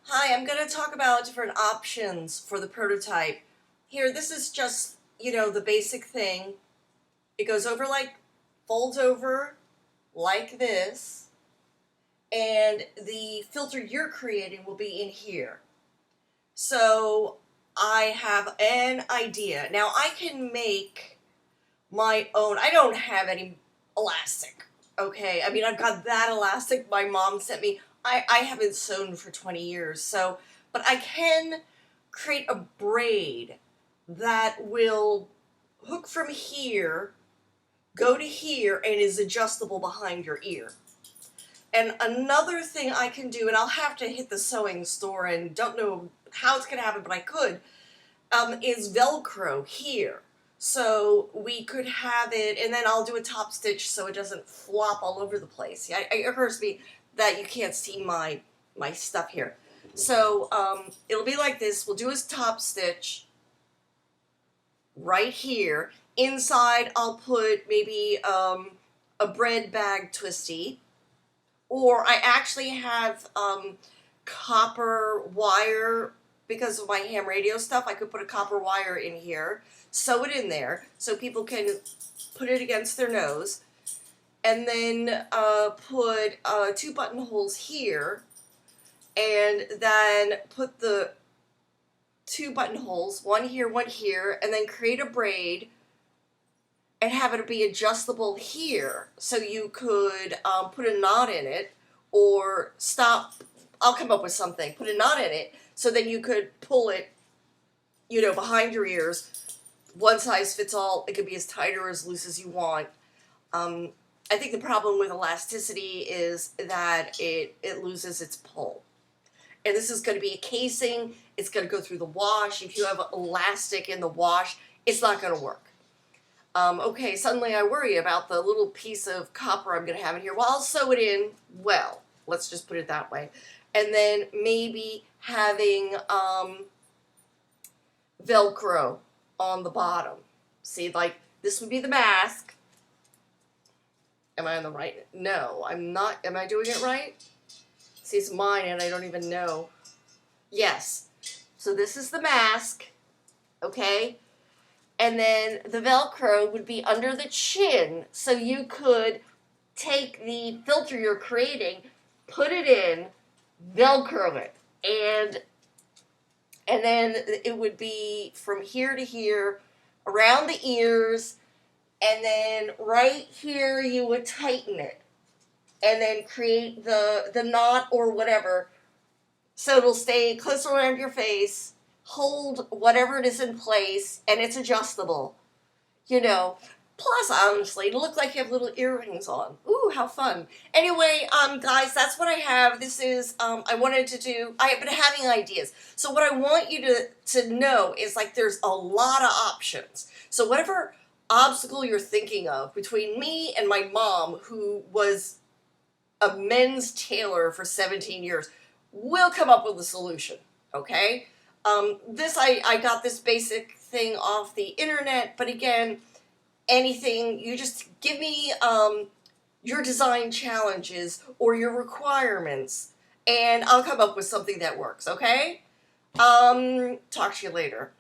Hi, I'm going to talk about different options for the prototype. Here, this is just, the basic thing. It goes over folds over like this, and the filter you're creating will be in here. So I have an idea. Now I can make my own. I don't have any elastic, okay? I mean, I've got that elastic my mom sent me. I haven't sewn for 20 years, but I can create a braid that will hook from here, go to here, and is adjustable behind your ear. And another thing I can do, and I'll have to hit the sewing store and don't know how it's going to happen, but I could, is Velcro here. So we could have it, and then I'll do a top stitch so it doesn't flop all over the place. Yeah, it occurs to me that you can't see my stuff here. So it'll be like this. We'll do a top stitch right here. Inside, I'll put maybe a bread bag twisty, or I actually have copper wire. Because of my ham radio stuff, I could put a copper wire in here, sew it in there so people can put it against their nose, and then put 2 buttonholes here, and then put the 2 buttonholes, one here, and then create a braid and have it be adjustable here, so you could put a knot in it, or stop. I'll come up with something. Put a knot in it, so then you could pull it, behind your ears. One size fits all. It could be as tight or as loose as you want. I think the problem with elasticity is that it loses its pull. And this is going to be a casing. It's going to go through the wash. If you have elastic in the wash, it's not going to work. Okay, suddenly I worry about the little piece of copper I'm going to have in here. Well, I'll sew it in well. Let's just put it that way. And then maybe having Velcro on the bottom. See, like, this would be the mask. Am I on the right? No, I'm not. Am I doing it right? See, it's mine and I don't even know. Yes. So this is the mask, okay? And then the Velcro would be under the chin, so you could take the filter you're creating, put it in, Velcro it, and then it would be from here to here, around the ears, and then right here you would tighten it, and then create the knot or whatever, so it'll stay close around your face, hold whatever it is in place, and it's adjustable, Plus, honestly, it looks like you have little earrings on. Ooh, how fun. Anyway, guys, that's what I have. This is, I wanted to do, I have been having ideas. So what I want you to know is, there's a lot of options. So whatever obstacle you're thinking of between me and my mom, who was a men's tailor for 17 years, we'll come up with a solution, okay? I got this basic thing off the internet, but again, anything, you just give me your design challenges or your requirements, and I'll come up with something that works, okay? Talk to you later.